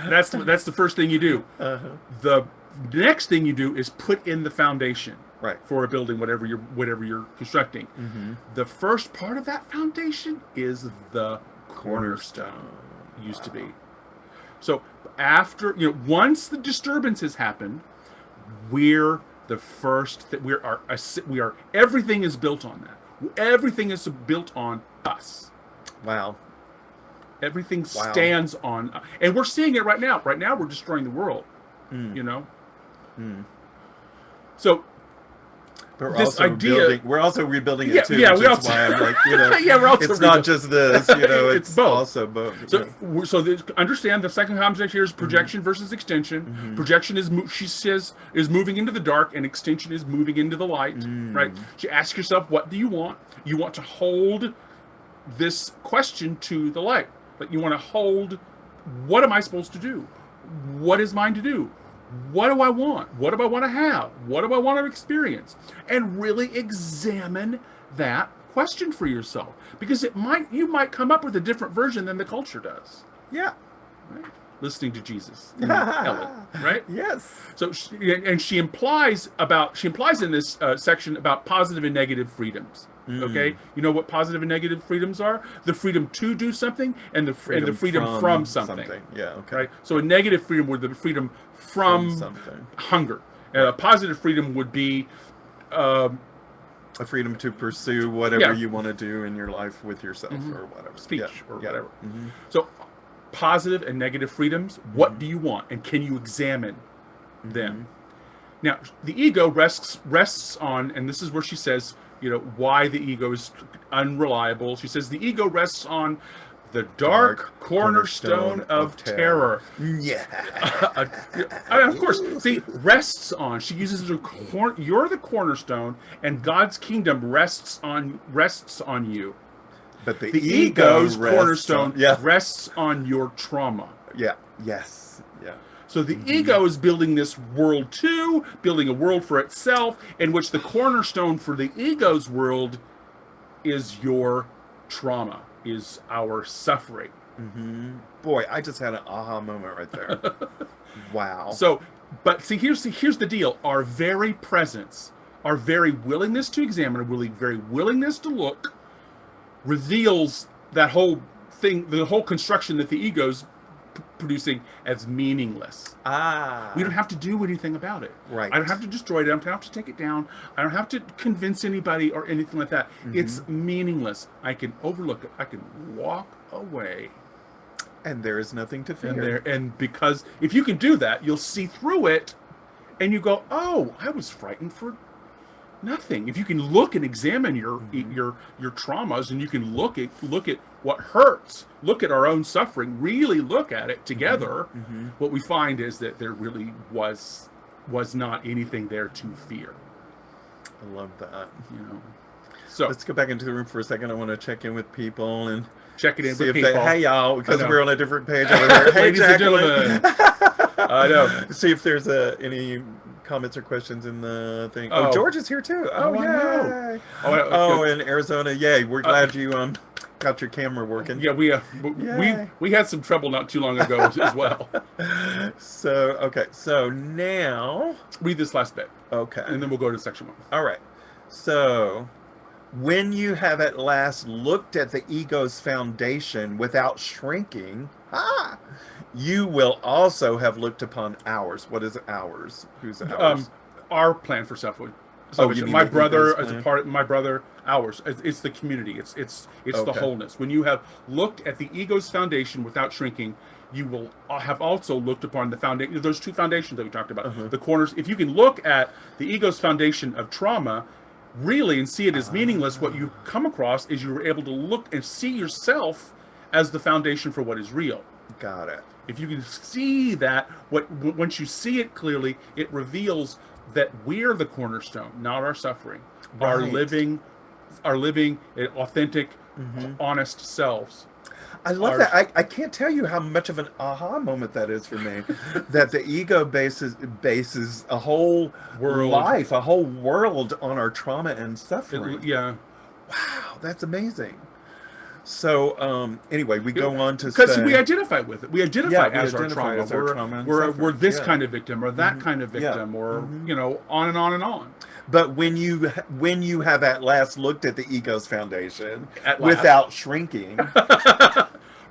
S1: That's the first thing you do. The next thing you do is put in the foundation.
S4: Right.
S1: For a building, whatever you're constructing. The first part of that foundation is the cornerstone. Used to be. So after once the disturbance has happened, we're the first that we are everything is built on that. Everything is built on us.
S4: Wow.
S1: Everything stands on, and we're seeing it right now. Right now, we're destroying the world. So.
S4: But
S1: This idea,
S4: we're also rebuilding it too.
S1: Yeah,
S4: which is why I'm like,
S1: we're also
S4: it's not just this,
S1: it's both.
S4: Also both.
S1: So understand the second concept here is projection versus extension. Projection she says is moving into the dark, and extension is moving into the light. Right? So you ask yourself, what do you want? You want to hold this question to the light. Like you want to hold, what am I supposed to do? What is mine to do? What do I want? What do I want to have? What do I want to experience? And really examine that question for yourself, because you might come up with a different version than the culture does.
S4: Yeah.
S1: Right? Listening to Jesus, Ellen, right?
S4: Yes.
S1: So, she implies in this section about positive and negative freedoms. Okay, you know what positive and negative freedoms are? The freedom to do something and the freedom from something.
S4: Yeah. Okay.
S1: Right. So a negative freedom would be the freedom from
S4: something.
S1: Hunger. A positive freedom would be
S4: a freedom to pursue whatever you want to do in your life with yourself or whatever.
S1: Speech or whatever. So positive and negative freedoms. What do you want, and can you examine them? Now, the ego rests on, and this is where she says, why the ego is unreliable. She says the ego rests on the dark cornerstone of terror.
S4: Yeah.
S1: Of course. See, rests on. She uses you're the cornerstone, and God's kingdom rests on you.
S4: But the
S1: ego's cornerstone
S4: on,
S1: rests on your trauma.
S4: Yeah. Yes. Yeah.
S1: So the ego is building this world too, building a world for itself, in which the cornerstone for the ego's world is your trauma, is our suffering.
S4: Boy, I just had an aha moment right there. Wow.
S1: So, but see, here's the deal. Our very presence, our very willingness to examine, our very willingness to look, reveals that whole thing, the whole construction that the ego's producing as meaningless. We don't have to do anything about it.
S4: Right.
S1: I don't have to destroy it. I don't have to take it down. I don't have to convince anybody or anything like that. It's meaningless. I can overlook it. I can walk away.
S4: And there is nothing to fear.
S1: And because if you can do that, you'll see through it, and you go, "Oh, I was frightened for nothing." If you can look and examine your traumas, and you can look at what hurts, look at our own suffering, really look at it together, what we find is that there really was not anything there to fear.
S4: I love that.
S1: So
S4: let's go back into the room for a second. I want to check in with people and
S1: check it in
S4: see
S1: with
S4: if
S1: people.
S4: Hey y'all, because we're on a different page over there. Hey,
S1: ladies and gentlemen. I know.
S4: See if there's any comments or questions in the thing. Oh, George is here too.
S1: Oh,
S4: yay!
S1: Oh,
S4: in Arizona, yay! We're glad you got your camera working.
S1: Yeah, we had some trouble not too long ago as well.
S4: So now
S1: read this last bit.
S4: Okay,
S1: and then we'll go to section 1.
S4: All right. So, when you have at last looked at the ego's foundation without shrinking, you will also have looked upon ours. What is ours? Who's ours?
S1: Our plan for salvation. My brother, as a part of my brother, ours. It's the community. It's the wholeness. When you have looked at the ego's foundation without shrinking, you will have also looked upon the foundation. Those two foundations that we talked about, the corners. If you can look at the ego's foundation of trauma, really, and see it as meaningless, what you come across is you're able to look and see yourself as the foundation for what is real.
S4: Got it.
S1: If you can see that, once you see it clearly, it reveals that we're the cornerstone, not our suffering. Right. Our living are living authentic, honest selves.
S4: I love that. I can't tell you how much of an aha moment that is for me. That the ego bases a whole life, a whole world on our trauma and suffering.
S1: Yeah.
S4: Wow, that's amazing. So anyway, we go on to
S1: because
S4: say,
S1: we identify with it. We identify as our trauma.
S4: And
S1: We're this
S4: yeah.
S1: kind of victim, or that kind of victim, or on and on and on.
S4: But when you have at last looked at the ego's foundation
S1: without
S4: shrinking,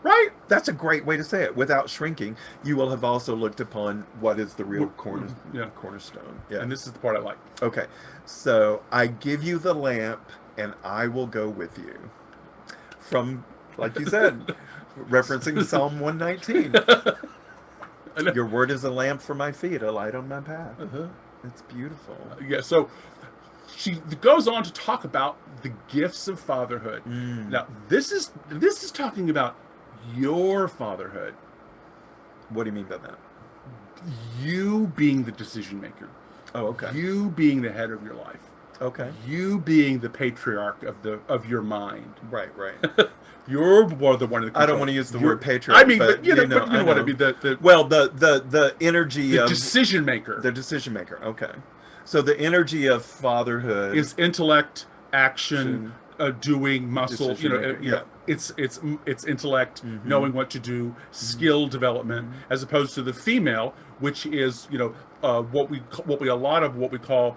S1: right?
S4: That's a great way to say it. Without shrinking, you will have also looked upon what is the real cornerstone. Yeah.
S1: And this is the part I like.
S4: Okay, so I give you the lamp, and I will go with you. From, like you said, referencing Psalm 119. Your word is a lamp for my feet, a light on my path. It's beautiful.
S1: Yeah, so she goes on to talk about the gifts of fatherhood. Now, this is talking about your fatherhood.
S4: What do you mean by that?
S1: You being the decision maker.
S4: Oh, okay.
S1: You being the head of your life.
S4: Okay.
S1: You being the patriarch of your mind.
S4: Right.
S1: You're more the one.
S4: I don't want to use the word patriarch.
S1: I mean, but you know what I mean.
S4: The energy
S1: the
S4: of
S1: decision maker.
S4: The decision maker. Okay. So the energy of fatherhood
S1: is intellect, action, doing, muscle. It's intellect, knowing what to do, skill development, as opposed to the female, which is what we call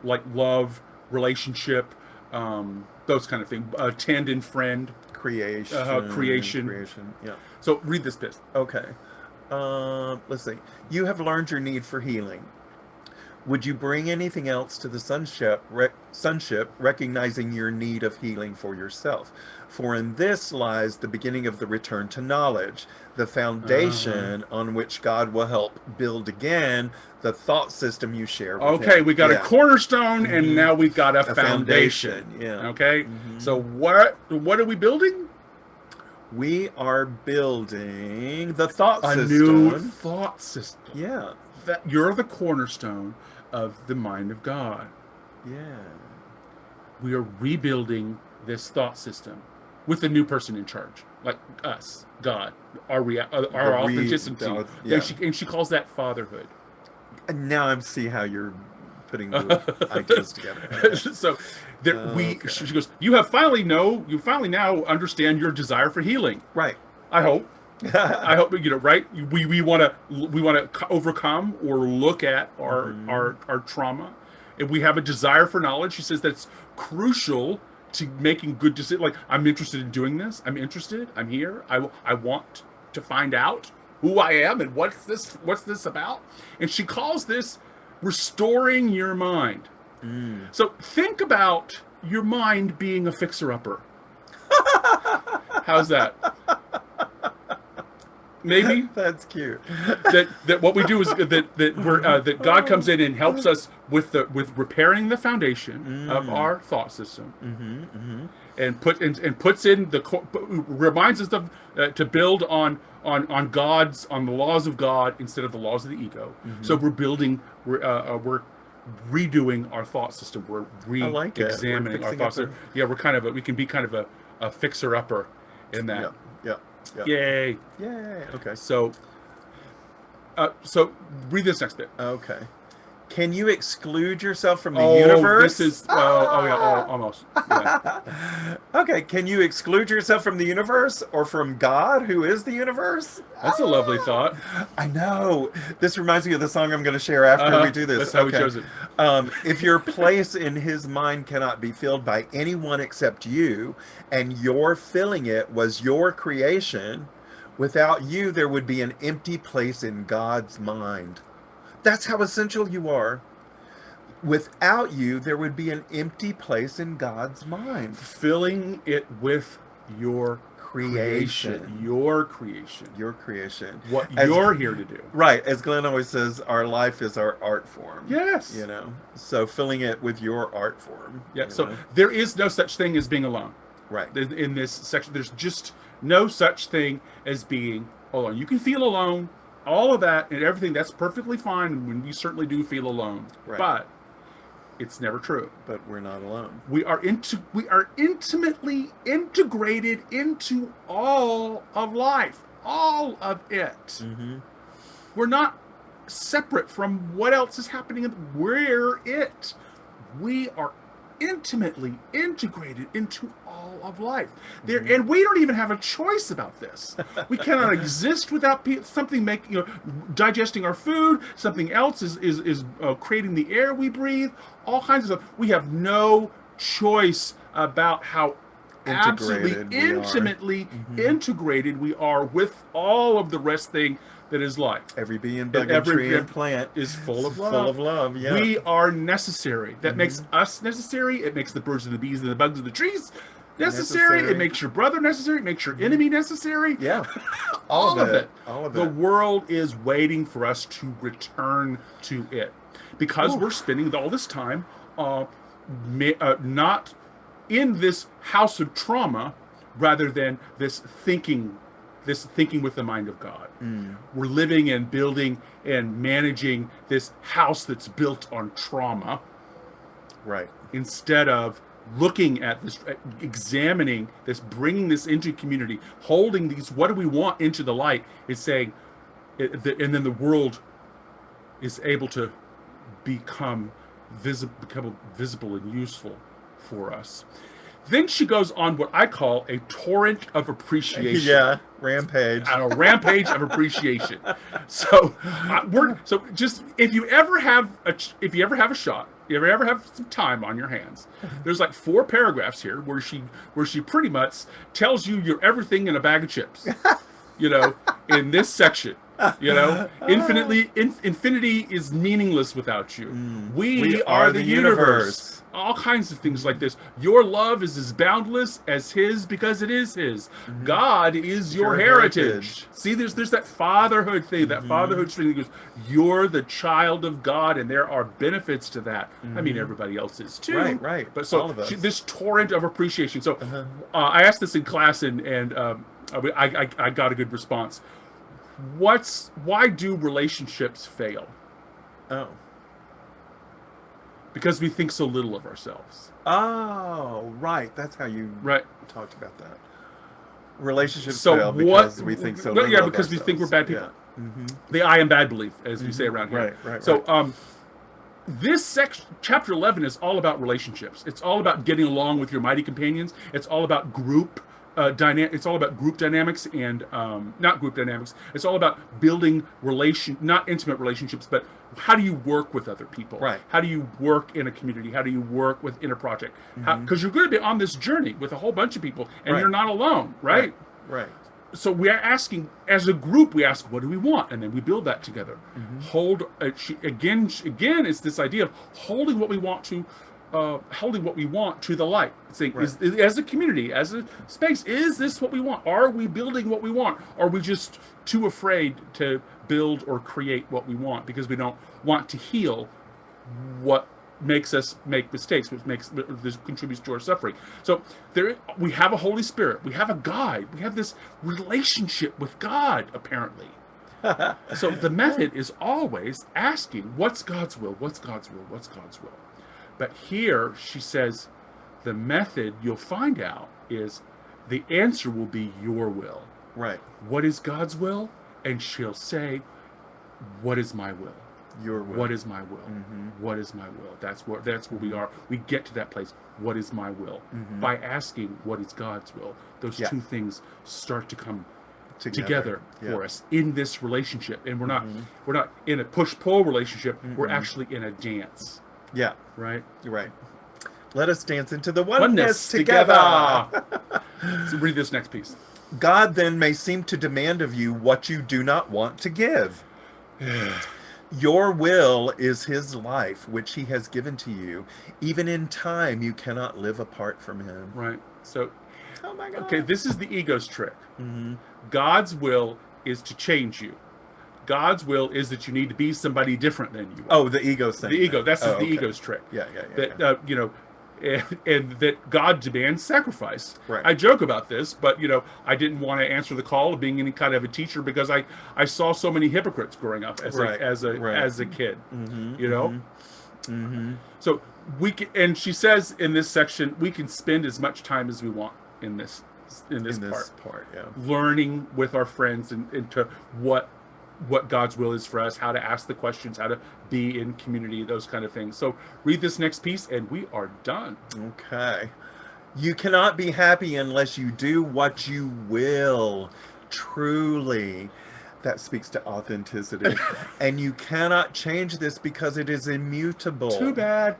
S1: like love, relationship, those kind of things. Tendon, friend, creation.
S4: Yeah.
S1: So read this bit.
S4: Okay. Let's see. You have learned your need for healing. Would you bring anything else to the sonship, recognizing your need of healing for yourself? For in this lies the beginning of the return to knowledge, the foundation on which God will help build again the thought system you share with Him.
S1: We got a cornerstone, and now we've got a foundation.
S4: Yeah.
S1: Okay? So what are we building?
S4: We are building the thought system.
S1: A new thought system.
S4: Yeah.
S1: That you're the cornerstone of the mind of God.
S4: Yeah.
S1: We are rebuilding this thought system with a new person in charge, like us, God, our authenticity. And she calls that fatherhood.
S4: And now I see how you're putting the ideas together. Okay.
S1: So she goes, you finally now understand your desire for healing.
S4: Right.
S1: I hope. I hope right. We want to overcome or look at our trauma, and we have a desire for knowledge. She says that's crucial to making good decisions. Like, I'm interested in doing this. I'm interested. I'm here. I want to find out who I am and what's this about. And she calls this restoring your mind. So think about your mind being a fixer-upper. How's that? Maybe
S4: that's cute.
S1: That what we do is that God comes in and helps us with repairing the foundation of our thought system, and reminds us to build on the laws of God instead of the laws of the ego. So we're redoing our thought system. We're re-examining our thoughts. Yeah, we can be kind of a fixer upper in that.
S4: Yeah.
S1: Yay!
S4: Okay.
S1: So read this next bit.
S4: Okay. Can you exclude yourself from the universe?
S1: This is almost. Yeah.
S4: Okay. Can you exclude yourself from the universe or from God, who is the universe?
S1: That's a lovely thought.
S4: I know. This reminds me of the song I'm going to share after we do this.
S1: That's how we chose it.
S4: If your place in His mind cannot be filled by anyone except you, and your filling it was your creation, without you there would be an empty place in God's mind. That's how essential you are. Without you, there would be an empty place in God's mind.
S1: Filling it with your creation. Your creation. What you're here to do.
S4: Right. As Glen always says, our life is our art form.
S1: Yes.
S4: So filling it with your art form.
S1: Yeah. So there is no such thing as being alone.
S4: Right.
S1: In this section, there's just no such thing as being alone. You can feel alone. All of that and everything, that's perfectly fine when we certainly do feel alone.
S4: Right.
S1: But It's never true.
S4: But we're not alone.
S1: We are intimately integrated into all of life, all of it.
S4: Mm-hmm.
S1: We're not separate from what else is happening. We're it. We are intimately integrated into all of life. There, and we don't even have a choice about this. We cannot exist without something digesting our food. Something else is creating the air we breathe. All kinds of stuff. We have no choice about how absolutely intimately integrated we are with all of the rest thing that is life.
S4: Every bee and bug and tree and plant
S1: is full of love.
S4: Full of love, yeah.
S1: We are necessary. That makes us necessary. It makes the birds and the bees and the bugs and the trees necessary. It makes your brother necessary. It makes your enemy necessary.
S4: Yeah.
S1: All of it.
S4: All of it.
S1: The world is waiting for us to return to it. Because we're spending all this time not in this house of trauma, rather than this thinking with the mind of God. We're living and building and managing this house that's built on trauma.
S4: Right.
S1: Instead of looking at this, examining this, bringing this into community, holding these, what do we want, into the light, is saying, and then the world is able to become visible and useful for us. Then she goes on what I call a torrent of appreciation.
S4: Yeah, rampage.
S1: A rampage of appreciation. So just if you ever have a shot, if you ever have some time on your hands, there's like 4 paragraphs here where she pretty much tells you you're everything in a bag of chips. In this section. Infinity is meaningless without you. We are the universe. All kinds of things like this. Your love is as boundless as his, because it is his. God is your heritage. See, there's that fatherhood thing, that fatherhood thing that goes, you're the child of God, and there are benefits to that. I mean, everybody else is too.
S4: Right.
S1: But so this torrent of appreciation. So I asked this in class, and I got a good response. Why do relationships fail?
S4: Oh.
S1: Because we think so little of ourselves.
S4: Oh, right. That's how you talked about that. Relationships fail because we think so little of ourselves.
S1: Because we think we're bad people.
S4: Yeah.
S1: The I am bad belief, as we say around here.
S4: Right.
S1: So this section, chapter 11, is all about relationships. It's all about getting along with your mighty companions. It's all about group it's all about group dynamics and not group dynamics. It's all about building not intimate relationships, but how do you work with other people?
S4: Right.
S1: How do you work in a community? How do you work in a project? Because you're going to be on this journey with a whole bunch of people, and you're not alone, right?
S4: Right.
S1: So we are asking, as a group, we ask, what do we want? And then we build that together. Again, it's this idea of holding what we want to the light. Saying, as a community, as a space, is this what we want? Are we building what we want? Are we just too afraid to build or create what we want because we don't want to heal what makes us make mistakes, this contributes to our suffering? So we have a Holy Spirit, we have a guide, we have this relationship with God, apparently. So the method is always asking, what's God's will? What's God's will? What's God's will? But here she says, the method you'll find out is the answer will be your will.
S4: Right.
S1: What is God's will? And she'll say, what is my will?
S4: Your will.
S1: What is my will? What is my will? That's where we are. We get to that place. What is my will? By asking, what is God's will? Those two things start to come together for us in this relationship. And we're not in a push-pull relationship. We're actually in a dance.
S4: Yeah.
S1: Right?
S4: You're right. Let us dance into the oneness together.
S1: So read this next piece.
S4: God then may seem to demand of you what you do not want to give. Your will is his life, which he has given to you. Even in time, you cannot live apart from him.
S1: Right. So,
S4: oh my God.
S1: Okay, this is the ego's trick. God's will is to change you. God's will is that you need to be somebody different than you are.
S4: Oh, the ego thing.
S1: The ego. That's the ego's trick.
S4: Yeah.
S1: That, and that God demands sacrifice.
S4: Right.
S1: I joke about this, but, I didn't want to answer the call of being any kind of a teacher because I saw so many hypocrites growing up as a kid, So we can, and she says in this section, we can spend as much time as we want in this part,
S4: yeah.
S1: learning with our friends and into what God's will is for us, how to ask the questions, how to be in community, those kind of things. So read this next piece, and we are done.
S4: Okay. You cannot be happy unless you do what you will. Truly. That speaks to authenticity. And you cannot change this because it is immutable.
S1: Too bad.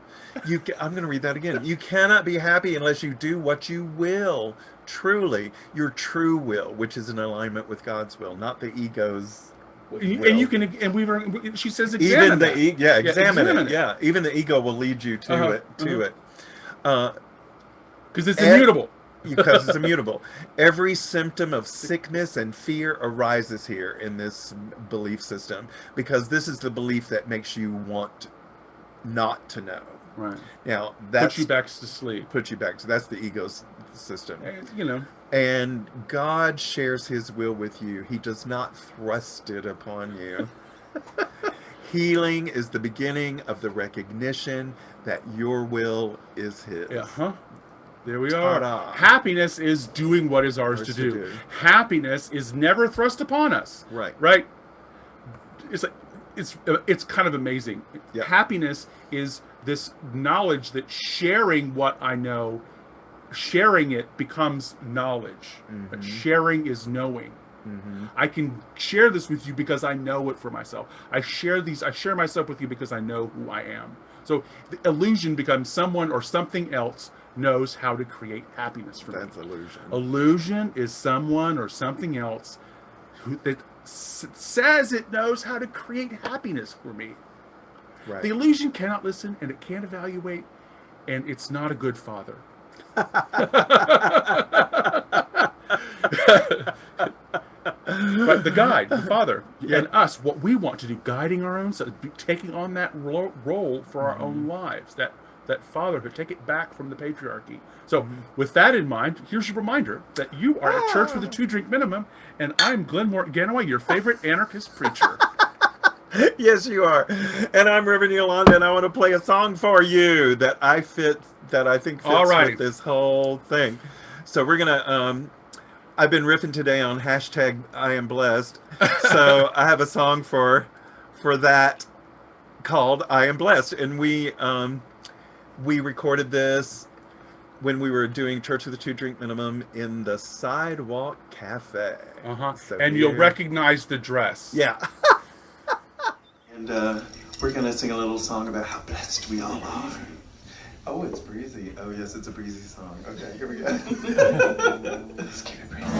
S4: I'm going to read that again. You cannot be happy unless you do what you will. Truly. Your true will, which is in alignment with God's will, not the ego's will.
S1: And you can, and she says, examine
S4: even
S1: that.
S4: Examine it. Yeah, even the ego will lead you to it.
S1: Because it's immutable.
S4: Because it's immutable. Every symptom of sickness and fear arises here in this belief system, because this is the belief that makes you want not to know.
S1: Right.
S4: Now that's
S1: put you back to sleep.
S4: So that's the ego system.
S1: And,
S4: And God shares His will with you. He does not thrust it upon you. Healing is the beginning of the recognition that your will is His.
S1: There we
S4: Ta-da.
S1: are. Happiness is doing what is ours to do. Happiness is never thrust upon us. Right. It's like it's kind of amazing.
S4: Yep.
S1: Happiness is this knowledge that sharing what I know, sharing it becomes knowledge. But sharing is knowing. I can share this with you because I know it for myself. I share myself with you because I know who I am. So the illusion becomes someone or something else knows how to create happiness for me.
S4: That's illusion.
S1: Illusion is someone or something else that says it knows how to create happiness for me.
S4: Right.
S1: The illusion cannot listen, and it can't evaluate, and it's not a good father. But the guide, the father, and us, what we want to do, guiding our own self, taking on that role for our own lives, that fatherhood, take it back from the patriarchy. So with that in mind, here's your reminder that you are at church with a 2-drink minimum, and I'm Glen Ganaway, your favorite anarchist preacher.
S4: Yes, you are. And I'm Reverend Yolanda, and I want to play a song for you that I think fits with this whole thing. So we're going to, I've been riffing today on hashtag I am blessed. So I have a song for that called I Am Blessed. And we recorded this when we were doing Church with a 2-Drink Minimum in the Sidewalk Cafe. So
S1: and you'll recognize the dress.
S4: Yeah. And we're going to sing a little song about how blessed we all are. Oh, it's breezy. Oh, yes, it's a breezy song. Okay, here we go. Let's keep it breezy.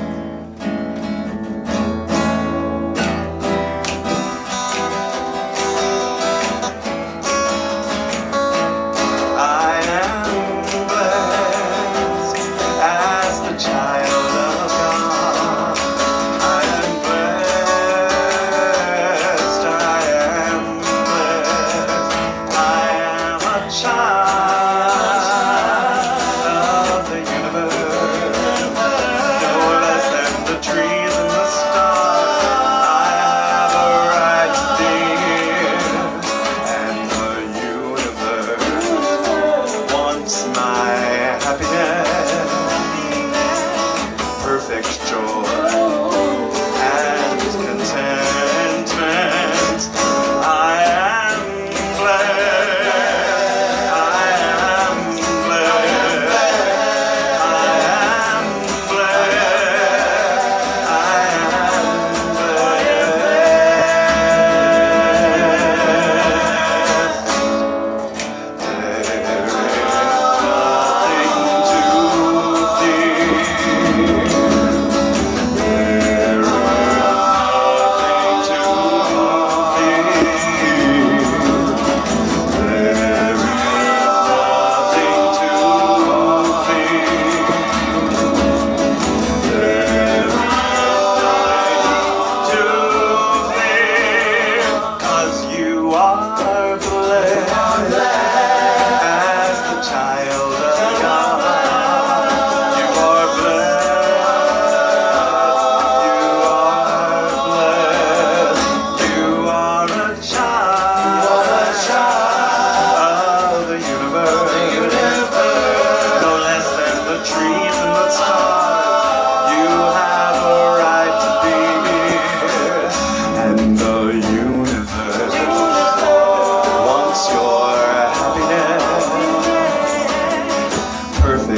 S4: Child of the universe, no less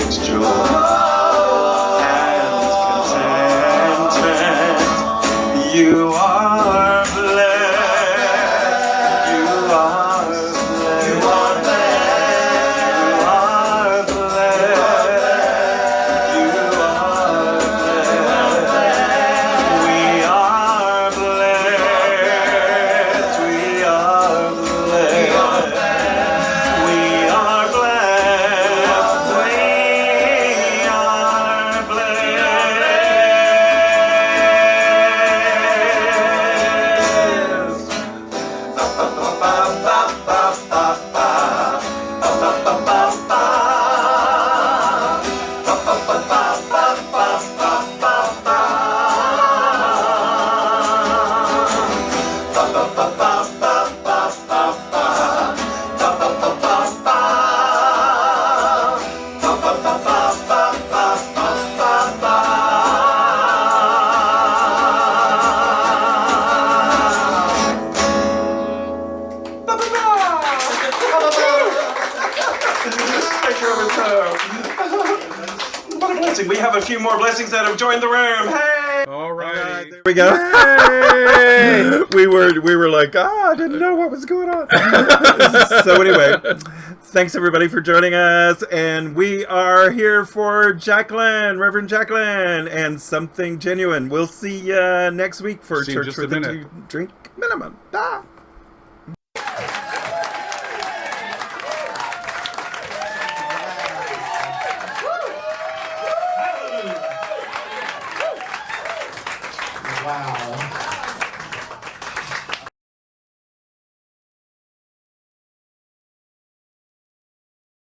S4: brings joy and contentment. You are blessed. You are blessed. You are blessed. You are blessed. You are blessed. We are blessed. We are blessed. We are blessed. We are What a blessing. We have a few more blessings that have joined the room. Hey!
S1: All right.
S4: There we go. we were like, I didn't know what was going on. So anyway, thanks everybody for joining us. And we are here for Jacqueline, Reverend Jacqueline, and Something Genuine. We'll see you next week for
S1: See you in
S4: Church
S1: just a
S4: with a
S1: minute.
S4: Drink Minimum. Bye.